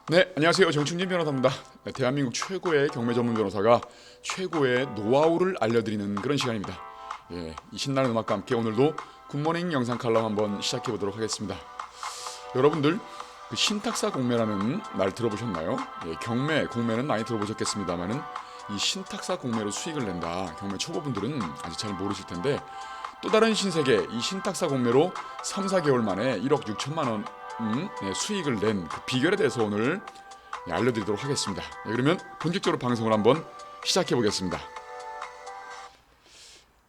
네, 안녕하세요. 정충진 변호사입니다. 네, 대한민국 최고의 경매 전문 변호사가 최고의 노하우를 알려드리는 그런 시간입니다. 예, 이 신나는 음악과 함께 오늘도 굿모닝 영상 칼럼 한번 시작해 보도록 하겠습니다. 여러분들 그 신탁사 공매라는 말 들어보셨나요? 예, 경매, 공매는 많이 들어보셨겠습니다만은 이 신탁사 공매로 수익을 낸다. 경매 초보분들은 아직 잘 모르실 텐데 또 다른 신세계 이 신탁사 공매로 3, 4개월 만에 1억 6천만 원 수익을 낸 그 비결에 대해서 오늘 알려드리도록 하겠습니다. 그러면 본격적으로 방송을 한번 시작해 보겠습니다.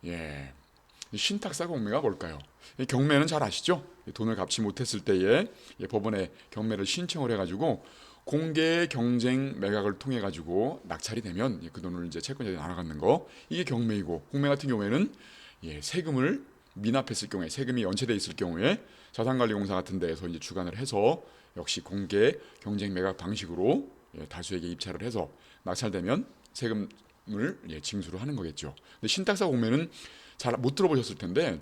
예, 신탁사 공매가 뭘까요? 경매는 잘 아시죠? 돈을 갚지 못했을 때에 법원에 경매를 신청을 해가지고 공개 경쟁 매각을 통해 가지고 낙찰이 되면 그 돈을 이제 채권자들이 나눠 갖는 거, 이게 경매이고, 공매 같은 경우에는 세금을 미납했을 경우에, 세금이 연체돼 있을 경우에 자산관리공사 같은 데에서 이제 주관을 해서 역시 공개 경쟁 매각 방식으로 다수에게 입찰을 해서 낙찰되면 세금을 징수를 하는 거겠죠. 근데 신탁사 공매는 잘 못 들어보셨을 텐데,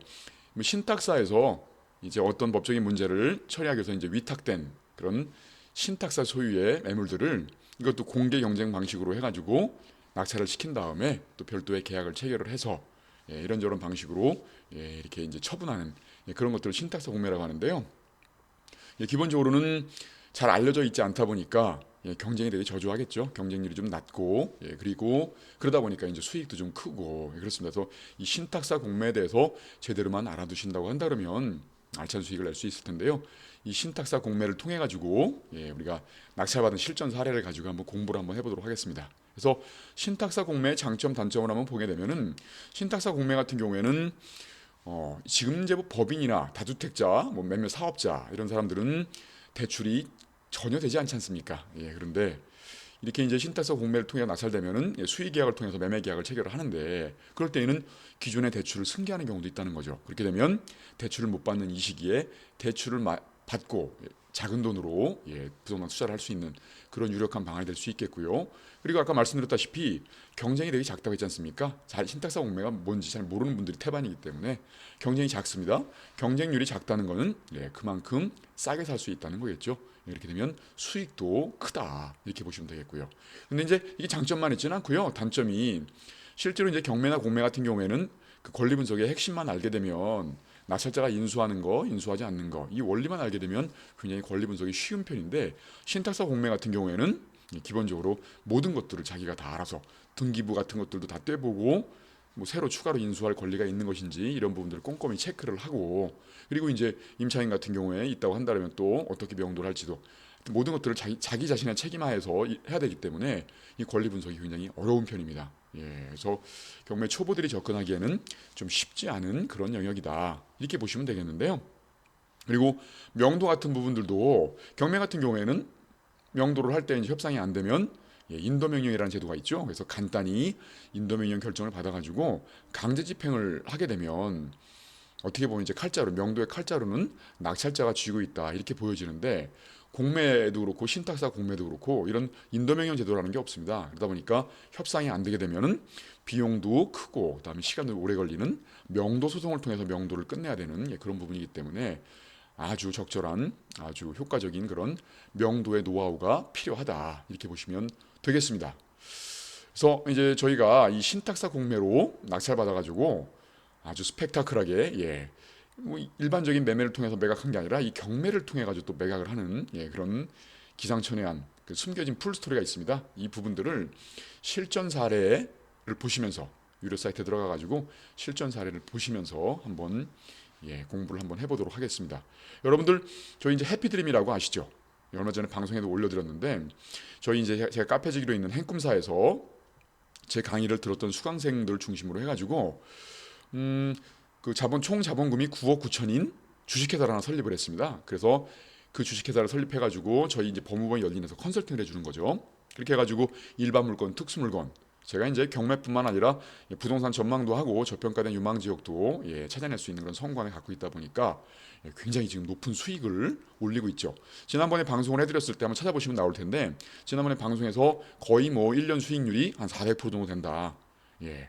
신탁사에서 이제 어떤 법적인 문제를 처리하기 위해서 이제 위탁된 그런 신탁사 소유의 매물들을 이것도 공개 경쟁 방식으로 해가지고 낙찰을 시킨 다음에 또 별도의 계약을 체결을 해서 이런저런 방식으로 이렇게 이제 처분하는 그런 것들을 신탁사 공매라고 하는데요. 기본적으로는 잘 알려져 있지 않다 보니까 경쟁이 되게 저조하겠죠. 경쟁률이 좀 낮고, 그리고 그러다 보니까 이제 수익도 좀 크고, 그렇습니다. 그래서 이 신탁사 공매에 대해서 제대로만 알아두신다고 한다 그러면 알찬 수익을 낼 수 있을 텐데요. 이 신탁사 공매를 통해 가지고 우리가 낙찰받은 실전 사례를 가지고 한번 공부를 한번 해보도록 하겠습니다. 그래서 신탁사 공매의 장점 단점을 한번 보게 되면은, 신탁사 공매 같은 경우에는 지금 이제 뭐 법인이나 다주택자, 뭐 몇몇 사업자 이런 사람들은 대출이 전혀 되지 않지 않습니까? 그런데 이렇게 이제 신탁사 공매를 통해 낙찰되면은 수의 계약을 통해서 매매 계약을 체결을 하는데, 그럴 때에는 기존의 대출을 승계하는 경우도 있다는 거죠. 그렇게 되면 대출을 못 받는 이 시기에 대출을 받고 작은 돈으로 부동산 투자를 할 수 있는 그런 유력한 방안이 될 수 있겠고요. 그리고 아까 말씀드렸다시피 경쟁이 되게 작다고 했지 않습니까? 신탁사 공매가 뭔지 잘 모르는 분들이 태반이기 때문에 경쟁이 작습니다. 경쟁률이 작다는 것은 그만큼 싸게 살 수 있다는 거겠죠. 이렇게 되면 수익도 크다, 이렇게 보시면 되겠고요. 근데 이제 이게 장점만 있지는 않고요. 단점이, 실제로 이제 경매나 공매 같은 경우에는 그 권리 분석의 핵심만 알게 되면, 낙찰자가 인수하는 거, 인수하지 않는 거, 이 원리만 알게 되면 굉장히 권리 분석이 쉬운 편인데, 신탁사 공매 같은 경우에는 기본적으로 모든 것들을 자기가 다 알아서 등기부 같은 것들도 다 떼보고, 뭐 새로 추가로 인수할 권리가 있는 것인지 이런 부분들을 꼼꼼히 체크를 하고, 그리고 이제 임차인 같은 경우에 있다고 한다면 또 어떻게 명도를 할지도, 모든 것들을 자기 자신의 책임하에서 해야 되기 때문에 이 권리 분석이 굉장히 어려운 편입니다. 그래서 경매 초보들이 접근하기에는 좀 쉽지 않은 그런 영역이다, 이렇게 보시면 되겠는데요. 그리고 명도 같은 부분들도 경매 같은 경우에는 명도를 할 때 이제 협상이 안 되면 인도명령이라는 제도가 있죠. 그래서 간단히 인도명령 결정을 받아가지고 강제 집행을 하게 되면, 어떻게 보면 이제 칼자루, 명도의 칼자루는 낙찰자가 쥐고 있다, 이렇게 보여지는데, 공매도 그렇고 신탁사 공매도 그렇고 이런 인도명령 제도라는 게 없습니다. 그러다 보니까 협상이 안 되게 되면은 비용도 크고, 그다음에 시간도 오래 걸리는 명도 소송을 통해서 명도를 끝내야 되는 그런 부분이기 때문에 아주 적절한, 아주 효과적인 그런 명도의 노하우가 필요하다, 이렇게 보시면 되겠습니다. 그래서 이제 저희가 이 신탁사 공매로 낙찰 받아가지고 아주 스펙타클하게, 뭐 일반적인 매매를 통해서 매각한 게 아니라 이 경매를 통해 가지고 또 매각을 하는 그런 기상천외한 그 숨겨진 풀 스토리가 있습니다. 이 부분들을 실전 사례를 보시면서, 유료 사이트에 들어가 가지고 실전 사례를 보시면서 한번 공부를 한번 해보도록 하겠습니다. 여러분들, 저희 이제 해피드림이라고 아시죠? 얼마 전에 방송에도 올려드렸는데, 저희 이제 제가 카페지기로 있는 행꿈사에서 제 강의를 들었던 수강생들 중심으로 해가지고 그 총 자본금이 9억 9천인 주식회사를 하나 설립을 했습니다. 그래서 그 주식회사를 설립해가지고 저희 이제 법무부에 열린해서 컨설팅을 해주는 거죠. 그렇게 해가지고 일반 물건, 특수 물건, 제가 이제 경매뿐만 아니라 부동산 전망도 하고 저평가된 유망 지역도 찾아낼 수 있는 그런 성과를 갖고 있다 보니까 굉장히 지금 높은 수익을 올리고 있죠. 지난번에 방송을 해드렸을 때 한번 찾아보시면 나올 텐데, 지난번에 방송에서 거의 뭐 1년 수익률이 한 400% 정도 된다. 이제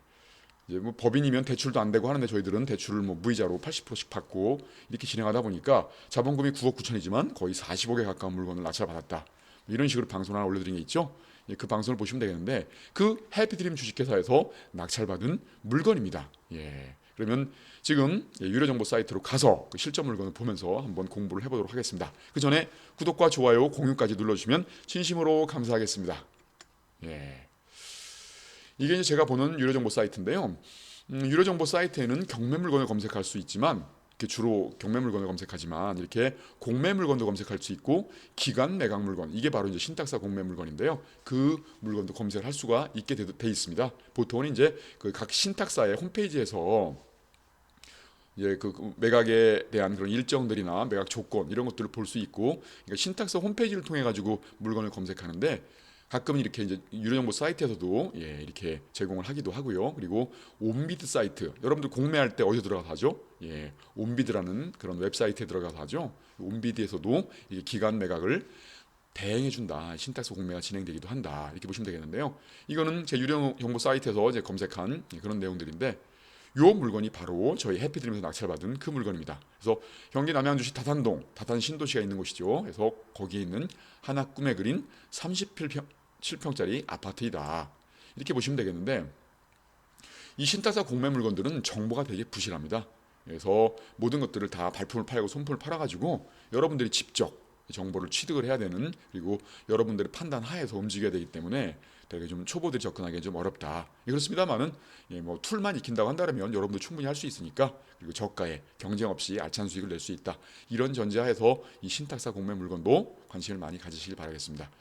뭐 법인이면 대출도 안 되고 하는데, 저희들은 대출을 뭐 무이자로 80%씩 받고 이렇게 진행하다 보니까 자본금이 9억 9천이지만 거의 40억에 가까운 물건을 낙찰받았다. 이런 식으로 방송을 하나 올려드린 게 있죠. 예, 그 방송을 보시면 되겠는데 그 해피드림 주식회사에서 낙찰받은 물건입니다. 예, 그러면 지금 유료정보 사이트로 가서 그 실전 물건을 보면서 한번 공부를 해보도록 하겠습니다. 그 전에 구독과 좋아요, 공유까지 눌러주시면 진심으로 감사하겠습니다. 예, 이게 이제 제가 보는 유료정보 사이트인데요. 유료정보 사이트에는 경매 물건을 검색할 수 있지만 이렇게 주로 경매 물건을 검색하지만 이렇게 공매 물건도 검색할 수 있고 기간 매각 물건 이게 바로 이제 신탁사 공매 물건인데요. 그 물건도 검색을 할 수가 있게 돼 있습니다. 보통은 이제 그 각 신탁사의 홈페이지에서 그 매각에 대한 그런 일정들이나 매각 조건 이런 것들을 볼 수 있고 그러니까 신탁사 홈페이지를 통해 가지고 물건을 검색하는데 가끔은 이렇게 이제 유료정보 사이트에서도 이렇게 제공을 하기도 하고요. 그리고 온비드 사이트 여러분들 공매할 때 어디서 들어가서 하죠? 온비드라는 그런 웹사이트에 들어가서 하죠. 온비드에서도 이게 기간 매각을 대행해준다. 신탁사 공매가 진행되기도 한다. 이렇게 보시면 되겠는데요. 이거는 제 유료정보 사이트에서 이제 검색한 그런 내용들인데 요 물건이 바로 저희 해피드림에서 낙찰받은 그 물건입니다. 그래서 경기 남양주시 다산동, 다산 신도시가 있는 곳이죠. 그래서 거기에 있는 하나 꿈에 그린 37평짜리 아파트이다. 이렇게 보시면 되겠는데 이 신탁사 공매 물건들은 정보가 되게 부실합니다. 그래서 모든 것들을 다 발품을 팔고 손품을 팔아가지고 여러분들이 직접 정보를 취득을 해야 되는 그리고 여러분들의 판단 하에서 움직여야 되기 때문에 되게 좀 초보들이 접근하기 좀 어렵다. 그렇습니다만은 뭐 툴만 익힌다고 한다면 여러분도 충분히 할 수 있으니까 그리고 저가에 경쟁 없이 알찬 수익을 낼 수 있다. 이런 전제하에서 이 신탁사 공매 물건도 관심을 많이 가지시길 바라겠습니다.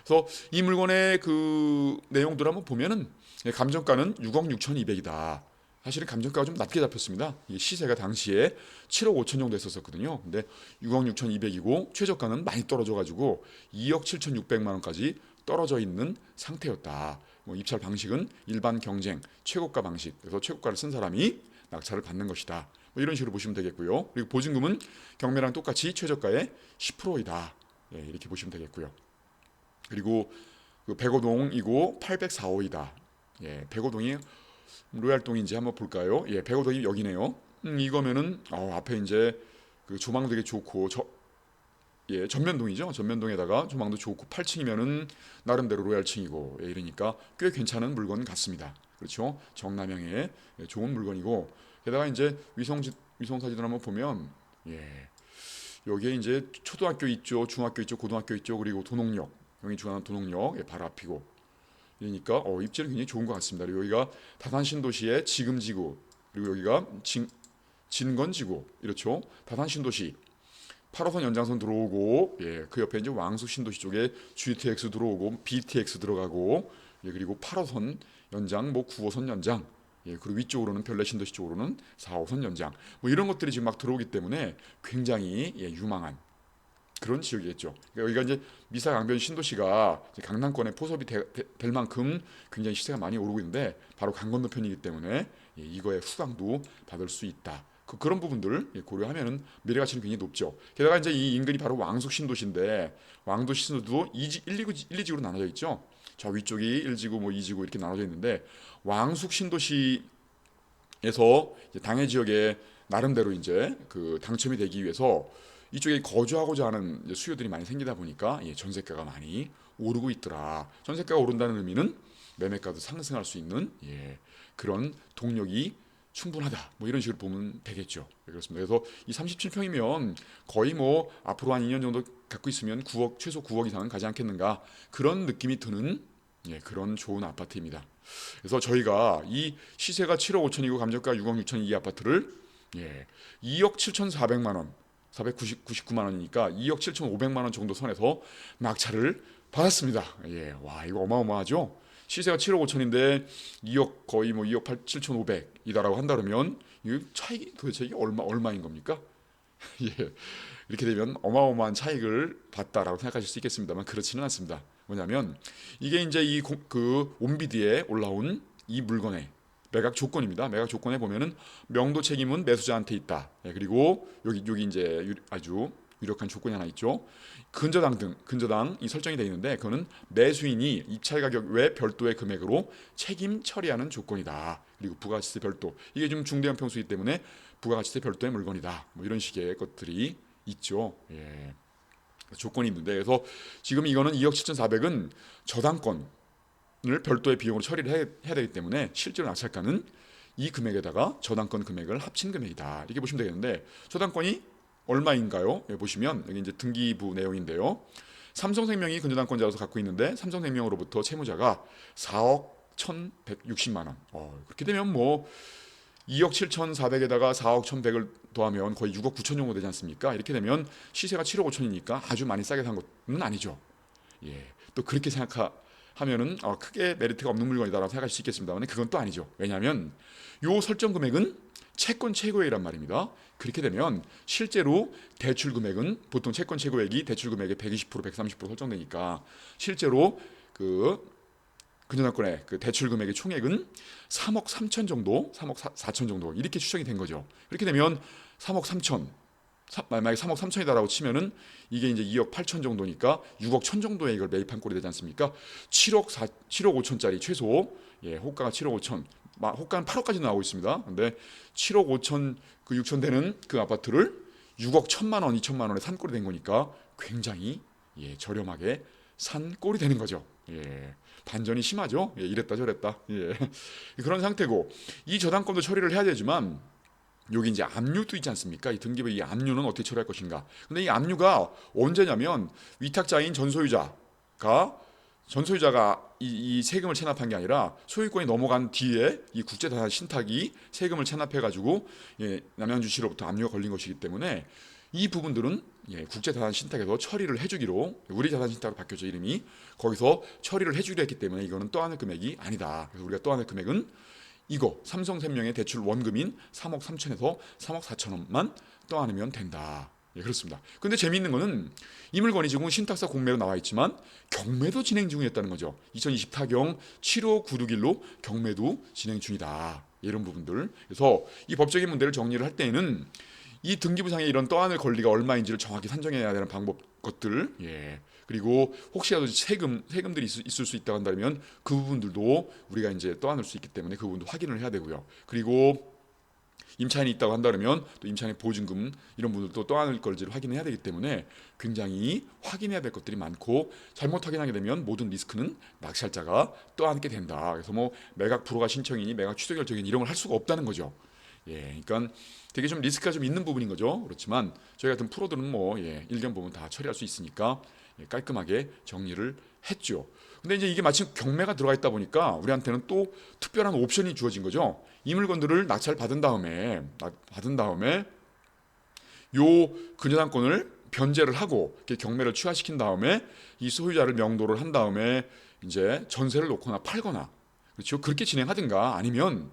그래서 이 물건의 그 내용들 한번 보면은 감정가는 6억 6,200이다. 사실은 감정가가 좀 낮게 잡혔습니다. 이 시세가 당시에 7억 5천 정도 했었거든요. 근데 6억 6,200이고 최저가는 많이 떨어져가지고 2억 7,600만 원까지 떨어져 있는 상태였다. 뭐 입찰 방식은 일반 경쟁 최고가 방식. 그래서 최고가를 쓴 사람이 낙찰을 받는 것이다. 뭐 이런 식으로 보시면 되겠고요. 그리고 보증금은 경매랑 똑같이 최저가의 10%이다. 이렇게 보시면 되겠고요. 그리고 그 백오동이고 804호이다. 백오동이 로얄동인지 한번 볼까요? 백오동이 여기네요. 이거면은 앞에 이제 그 조망 되게 좋고 전면동이죠. 전면동에다가 조망도 좋고 8층이면은 나름대로 로얄층이고 이러니까 꽤 괜찮은 물건 같습니다. 그렇죠? 정남향의 좋은 물건이고 게다가 이제 위성 사진을 한번 보면 여기에 이제 초등학교 있죠, 중학교 있죠, 고등학교 있죠, 그리고 도농역 여기 중앙 도농역 바로 앞이고 그러니까 입지는 굉장히 좋은 것 같습니다. 그리고 여기가 다산신도시의 지금지구 그리고 여기가 진건지구 이렇죠. 다산신도시 8호선 연장선 들어오고 그 옆에 이제 왕숙신도시 쪽에 GTX 들어오고 BTX 들어가고 그리고 8호선 연장 뭐 9호선 연장 그리고 위쪽으로는 별내신도시 쪽으로는 4호선 연장 뭐 이런 것들이 지금 막 들어오기 때문에 굉장히 유망한 그런 지역이겠죠. 그러니까 여기가 이제 미사 강변 신도시가 강남권에 포섭이 될 만큼 굉장히 시세가 많이 오르고 있는데 바로 강 건너편이기 때문에 이거의 후광도 받을 수 있다. 그런 부분들 고려하면은 미래 가치는 굉장히 높죠. 게다가 이제 이 인근이 바로 왕숙 신도시인데 왕도 신도도 1, 2지구로 나눠져 있죠. 저 위쪽이 1지구 뭐 2지구 이렇게 나눠져 있는데 왕숙 신도시에서 당해 지역에 나름대로 이제 그 당첨이 되기 위해서 이쪽에 거주하고자 하는 수요들이 많이 생기다 보니까 전세가가 많이 오르고 있더라. 전세가가 오른다는 의미는 매매가도 상승할 수 있는 그런 동력이 충분하다. 뭐 이런 식으로 보면 되겠죠. 그렇습니다. 그래서 이 37평이면 거의 뭐 앞으로 한 2년 정도 갖고 있으면 9억 최소 9억 이상은 가지 않겠는가 그런 느낌이 드는 그런 좋은 아파트입니다. 그래서 저희가 이 시세가 7억 5천이고 감정가 6억 6천 이 아파트를 2억 7,400만 원 499만 원이니까 2억 7,500만 원 정도 선에서 낙찰을 받았습니다. 와 이거 어마어마하죠. 시세가 7억 5천인데 2억 거의 뭐 2억 7,500이다라고 한다면 이 차익이 도대체 이게 얼마인 겁니까? 이렇게 되면 어마어마한 차익을 봤다라고 생각하실 수 있겠습니다만 그렇지는 않습니다. 뭐냐면 이게 이제 그 온비디에 올라온 이 물건의 매각 조건입니다. 매각 조건에 보면은 명도 책임은 매수자한테 있다. 그리고 여기 이제 아주 유력한 조건이 하나 있죠. 근저당이 설정이 되어 있는데 그거는 매수인이 입찰 가격 외 별도의 금액으로 책임 처리하는 조건이다. 그리고 부가가치세 별도 이게 좀 중대한 평수이기 때문에 부가가치세 별도의 물건이다. 뭐 이런 식의 것들이 있죠. 조건이 있는데, 그래서 지금 이거는 2억 7,400은 저당권을 별도의 비용으로 처리를 해야 되기 때문에 실제로 낙찰가는 이 금액에다가 저당권 금액을 합친 금액이다, 이렇게 보시면 되겠는데, 저당권이 얼마인가요? 여기 보시면 여기 이제 등기부 내용인데요. 삼성생명이 근저당권자로서 갖고 있는데 삼성생명으로부터 채무자가 4억 1,160만 원. 그렇게 되면 뭐 2억 7,400에다가 4억 1,100을 더하면 거의 6억 9천 정도 되지 않습니까? 이렇게 되면 시세가 7억 5천이니까 아주 많이 싸게 산 것은 아니죠. 예. 또 그렇게 생각하면은 크게 메리트가 없는 물건이다라고 생각할 수 있겠습니다만, 그건 또 아니죠. 왜냐하면 요 설정 금액은 채권 최고액이란 말입니다. 그렇게 되면 실제로 대출 금액은 보통 채권 최고액이 대출 금액의 120%, 130% 설정되니까 실제로 그 근저당권의 그 대출 금액의 총액은 3억 3천 정도, 3억 4천 정도 이렇게 추정이 된 거죠. 그렇게 되면 3억 3천, 만약에 3억 3천이다라고 치면은 이게 이제 2억 8천 정도니까 6억 천 정도에 이걸 매입한 꼴이 되지 않습니까? 7억 5천짜리 최소, 호가가 7억 5천, 호가는 8억까지 나오고 있습니다. 근데 7억 5천 그 6천 되는 그 아파트를 6억 1천만 원, 2천만 원에 산 꼴이 된 거니까 굉장히 저렴하게 산 꼴이 되는 거죠. 반전이 심하죠. 이랬다 저랬다. 그런 상태고, 이 저당권도 처리를 해야 되지만 여기 이제 압류도 있지 않습니까? 이 등기부 이 압류는 어떻게 처리할 것인가? 근데 이 압류가 언제냐면 위탁자인 전소유자가 이 세금을 체납한 게 아니라 소유권이 넘어간 뒤에 이 국제자산 신탁이 세금을 체납해가지고 남양주시로부터 압류가 걸린 것이기 때문에 이 부분들은 국제자산 신탁에서 처리를 해주기로, 우리자산신탁으로 바뀌었죠 이름이, 거기서 처리를 해주기로 했기 때문에 이거는 떠안을 금액이 아니다. 그래서 우리가 떠안을 금액은 이거 삼성생명의 대출 원금인 3억 3천에서 3억 4천 원만 떠안으면 된다. 그렇습니다. 근데 재미있는 거는 이 물건이 지금 신탁사 공매로 나와 있지만 경매도 진행 중이었다는 거죠. 2024경 7596일로 경매도 진행 중이다. 이런 부분들. 그래서 이 법적인 문제를 정리를 할 때에는 이 등기부상에 이런 떠안을 권리가 얼마인지를 정확히 산정해야 되는 방법 것들, 그리고 혹시라도 세금들이 있을 수 있다고 한다면 그 부분들도 우리가 이제 떠안을 수 있기 때문에 그 부분도 확인을 해야 되고요. 그리고 임차인이 있다고 한다면 또 임차인의 보증금 이런 부분들도 떠안을 걸지를 확인해야 되기 때문에 굉장히 확인해야 될 것들이 많고, 잘못 확인하게 되면 모든 리스크는 낙찰자가 떠안게 된다. 그래서 뭐 매각 불허가 신청이니 매각 취소 결정이니 이런 걸 할 수가 없다는 거죠. 그러니까 되게 좀 리스크가 좀 있는 부분인 거죠. 그렇지만 저희 같은 프로들은 뭐 일견 보면 다 처리할 수 있으니까 깔끔하게 정리를 했죠. 근데 이제 이게 마침 경매가 들어가 있다 보니까 우리한테는 또 특별한 옵션이 주어진 거죠. 이 물건들을 낙찰 받은 다음에 요 근저당권을 변제를 하고 경매를 취하시킨 다음에 이 소유자를 명도를 한 다음에 이제 전세를 놓거나 팔거나, 그렇죠. 그렇게 진행하든가 아니면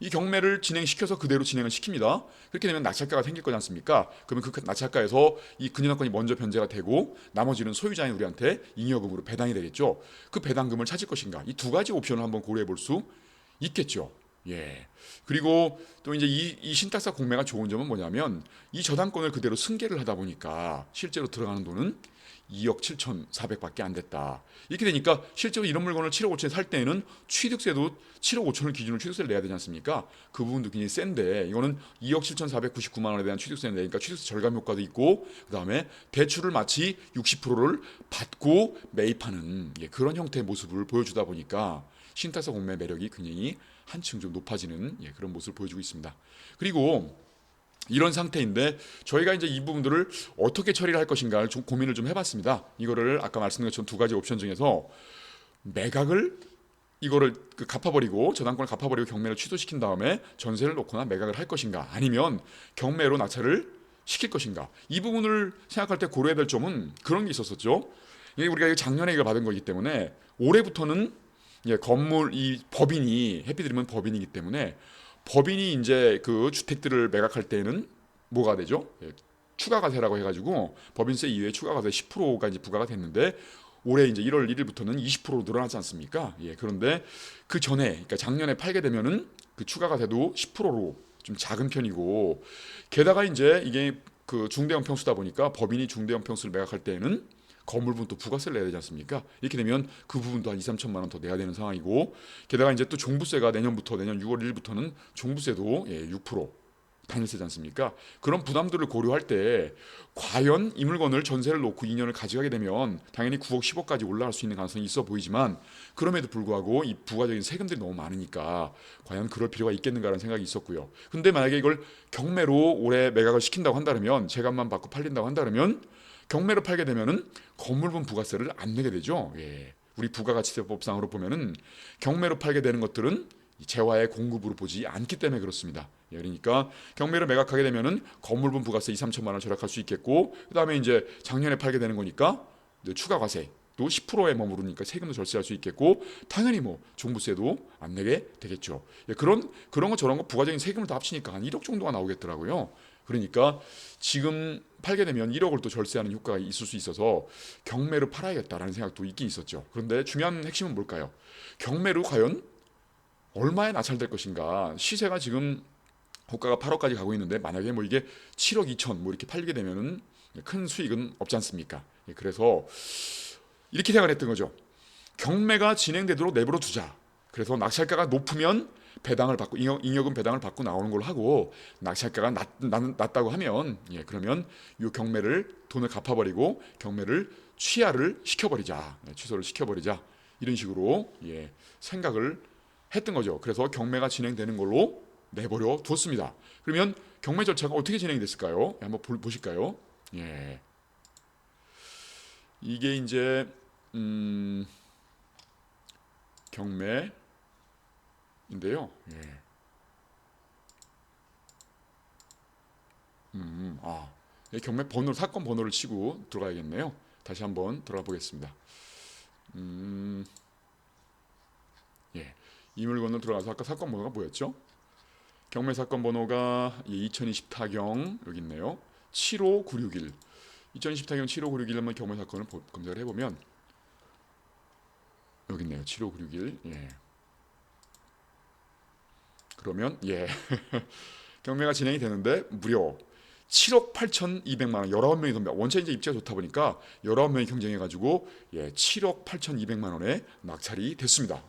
이 경매를 진행시켜서 그대로 진행을 시킵니다. 그렇게 되면 낙찰가가 생길 거지 않습니까? 그러면 그 낙찰가에서 이 근저당권이 먼저 변제가 되고 나머지는 소유자인 우리한테 잉여금으로 배당이 되겠죠. 그 배당금을 찾을 것인가? 이 두 가지 옵션을 한번 고려해 볼 수 있겠죠. 그리고 또 이제 이 신탁사 공매가 좋은 점은 뭐냐면 이 저당권을 그대로 승계를 하다 보니까 실제로 들어가는 돈은 2억 7,400밖에 안 됐다. 이렇게 되니까 실제로 이런 물건을 7억 5천에 살 때에는 취득세도 7억 5천을 기준으로 취득세를 내야 되지 않습니까? 그 부분도 굉장히 센데 이거는 2억 7,499만 원에 대한 취득세를 내니까 취득세 절감 효과도 있고, 그다음에 대출을 마치 60%를 받고 매입하는 그런 형태의 모습을 보여주다 보니까 신탁사 공매 매력이 굉장히 한층 좀 높아지는 그런 모습을 보여주고 있습니다. 그리고 이런 상태인데 저희가 이제 이 부분들을 어떻게 처리를 할 것인가를 좀 고민을 좀 해봤습니다. 이거를 아까 말씀드린 것처럼 두 가지 옵션 중에서 매각을 이거를 갚아버리고 저당권을 갚아버리고 경매를 취소시킨 다음에 전세를 놓거나 매각을 할 것인가, 아니면 경매로 낙찰을 시킬 것인가, 이 부분을 생각할 때 고려해야 될 점은 그런 게 있었었죠. 이게 우리가 작년에 이걸 받은 거기 때문에 올해부터는 건물 이 법인이 해피드림은 법인이기 때문에 법인이 이제 그 주택들을 매각할 때는 뭐가 되죠? 추가과세라고 해가지고 법인세 이외에 추가과세 10%가 이제 부과가 됐는데 올해 이제 1월 1일부터는 20%로 늘어나지 않습니까? 그런데 그 전에, 그러니까 작년에 팔게 되면은 그 추가과세도 10%로 좀 작은 편이고, 게다가 이제 이게 그 중대형 평수다 보니까 법인이 중대형 평수를 매각할 때에는 건물분 또 부가세를 내야 되지 않습니까? 이렇게 되면 그 부분도 한 2, 3천만 원 더 내야 되는 상황이고, 게다가 이제 또 종부세가 내년 6월 1일부터는 종부세도 6%, 단일세지 않습니까? 그런 부담들을 고려할 때 과연 이 물건을 전세를 놓고 2년을 가져가게 되면 당연히 9억, 10억까지 올라갈 수 있는 가능성이 있어 보이지만 그럼에도 불구하고 이 부가적인 세금들이 너무 많으니까 과연 그럴 필요가 있겠는가라는 생각이 있었고요. 근데 만약에 이걸 경매로 올해 매각을 시킨다고 한다면 제값만 받고 팔린다고 한다면 경매로 팔게 되면은 건물분 부가세를 안 내게 되죠. 예. 우리 부가가치세법상으로 보면은 경매로 팔게 되는 것들은 재화의 공급으로 보지 않기 때문에 그렇습니다. 예, 그러니까 경매를 매각하게 되면은 건물분 부가세 2, 3천만 원 절약할 수 있겠고 그다음에 이제 작년에 팔게 되는 거니까 추가 과세 또 10%에 머무르니까 세금도 절세할 수 있겠고 당연히 뭐 종부세도 안 내게 되겠죠. 예, 그런 거 저런 거 부가적인 세금을 다 합치니까 한 1억 정도가 나오겠더라고요. 그러니까 지금 팔게 되면 1억을 또 절세하는 효과가 있을 수 있어서 경매로 팔아야겠다라는 생각도 있긴 있었죠. 그런데 중요한 핵심은 뭘까요? 경매로 과연 얼마에 낙찰될 것인가? 시세가 지금 호가가 8억까지 가고 있는데 만약에 뭐 이게 7억 2천 뭐 이렇게 팔리게 되면은 큰 수익은 없지 않습니까? 그래서 이렇게 생각을 했던 거죠. 경매가 진행되도록 내버려 두자. 그래서 낙찰가가 높으면 배당을 받고 잉여금 배당을 받고 나오는 걸로 하고 낙찰가가 낮다고 하면 그러면 이 경매를 돈을 갚아버리고 경매를 취소를 시켜버리자 이런 식으로 생각을 했던 거죠. 그래서 경매가 진행되는 걸로 내버려 두었습니다. 그러면 경매 절차가 어떻게 진행이 됐을까요? 한번 보실까요? 예. 이게 이제 경매인데요. 예. 경매 번호 사건 번호를 치고 들어가야겠네요. 다시 한번 들어가 보겠습니다. 예. 이 물건으로 들어가서 아까 사건 번호가 뭐였죠? 경매 사건 번호가 2020 타경 여기 있네요. 75961. 2020 타경 75961 한번 경매 사건을 검색을 해보면 여기 있네요. 75961. 예. 그러면 경매가 진행이 되는데 무려 7억 8,200만 원 19명이 섭니다. 원체 이제 입지가 좋다 보니까 19명이 경쟁해가지고 7억 8,200만 원에 낙찰이 됐습니다.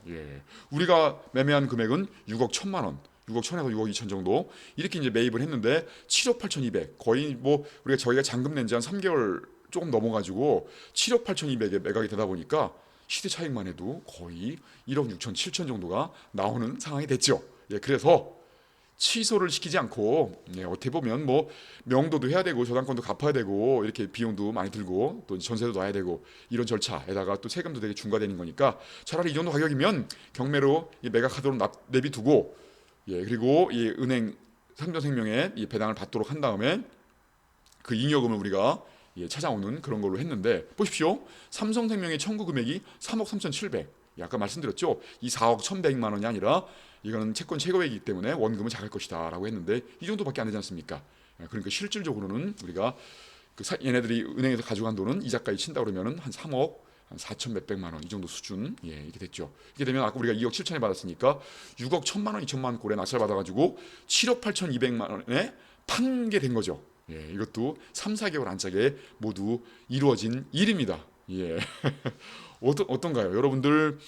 우리가 매매한 금액은 6억 1천만 원, 6억 1천에서 6억 2천 정도 이렇게 이제 매입을 했는데 7억 8,200 거의 뭐 저희가 잔금 낸 지 한 3개월 조금 넘어가지고 7억 8,200에 매각이 되다 보니까 시대 차익만 해도 거의 1억 6천, 7천 정도가 나오는 상황이 됐죠. 그래서 취소를 시키지 않고 어떻게 보면 뭐 명도도 해야 되고 저당권도 갚아야 되고 이렇게 비용도 많이 들고 또 전세도 놔야 되고 이런 절차에다가 또 세금도 되게 중과되는 거니까 차라리 이 정도 가격이면 경매로 매각하도록 내비두고 그리고 이 은행 삼성생명에 이 배당을 받도록 한 다음에 그 잉여금을 우리가 찾아오는 그런 걸로 했는데 보십시오. 삼성생명의 청구 금액이 3억 3,700. 아까 말씀드렸죠. 이 4억 1,100만 원이 아니라 이거는 채권 최고액이기 때문에 원금은 작을 것이다 라고 했는데 이 정도밖에 안 되지 않습니까? 그러니까 실질적으로는 우리가 얘네들이 은행에서 가져간 돈은 이자까지 친다 그러면은 한 3억 한 4천 몇백만 원 이 정도 수준 이렇게 됐죠. 이렇게 되면 아까 우리가 2억 7천에 받았으니까 6억 1천만 원, 2천만 원 꼴에 낙찰 받아가지고 7억 8,200만 원에 판 게 된 거죠. 이것도 3, 4개월 안짝에 모두 이루어진 일입니다. 어떤가요? 여러분들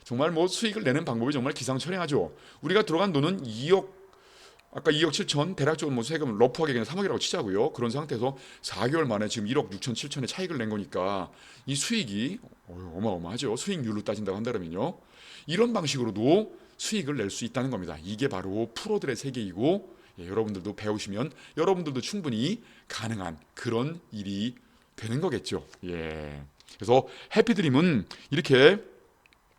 정말 뭐 수익을 내는 방법이 정말 기상천외하죠. 우리가 들어간 돈은 2억 아까 2억 7천 대략적으로 뭐 세금 러프하게 그냥 3억이라고 치자고요. 그런 상태에서 4개월 만에 지금 1억 6천 7천의 차익을 낸 거니까 이 수익이 어마어마하죠. 수익률로 따진다고 한다면요. 이런 방식으로도 수익을 낼 수 있다는 겁니다. 이게 바로 프로들의 세계이고 여러분들도 배우시면 여러분들도 충분히 가능한 그런 일이 되는 거겠죠. 그래서 해피드림은 이렇게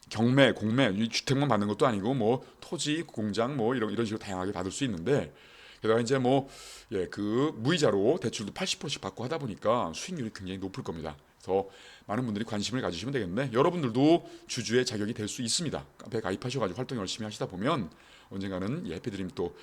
경매, 공매, 주택만 받는 것도 아니고 뭐 토지, 공장 뭐 이런 식으로 다양하게 받을 수 있는데 게다가 이제 그 무이자로 대출도 80%씩 받고 하다 보니까 수익률이 굉장히 높을 겁니다. 그래서 많은 분들이 관심을 가지시면 되겠는데 여러분들도 주주의 자격이 될 수 있습니다. 카페에 가입하셔가지고 활동 열심히 하시다 보면 언젠가는 해피드림 또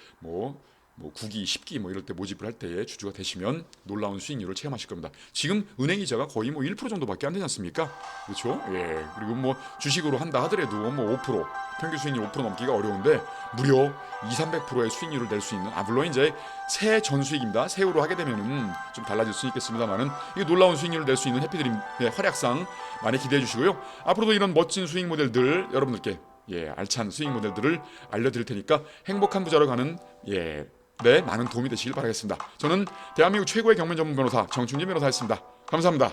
뭐 9기, 10기 뭐 이럴 때 모집을 할 때에 주주가 되시면 놀라운 수익률을 체험하실 겁니다. 지금 은행 이자가 거의 뭐 1% 정도밖에 안 되지 않습니까? 그렇죠? 그리고 뭐 주식으로 한다 하더라도 뭐 5%, 평균 수익률 5% 넘기가 어려운데 무려 200~300%의 수익률을 낼 수 있는 물론 이제 새 전수익입니다. 새우로 하게 되면은 좀 달라질 수 있겠습니다만은 이 놀라운 수익률을 낼 수 있는 해피드림의 활약상 많이 기대해 주시고요. 앞으로도 이런 멋진 수익 모델들 여러분들께 알찬 수익 모델들을 알려드릴 테니까 행복한 부자로 가는 네, 많은 도움이 되시길 바라겠습니다. 저는 대한민국 최고의 경매 전문 변호사 정춘진 변호사였습니다. 감사합니다.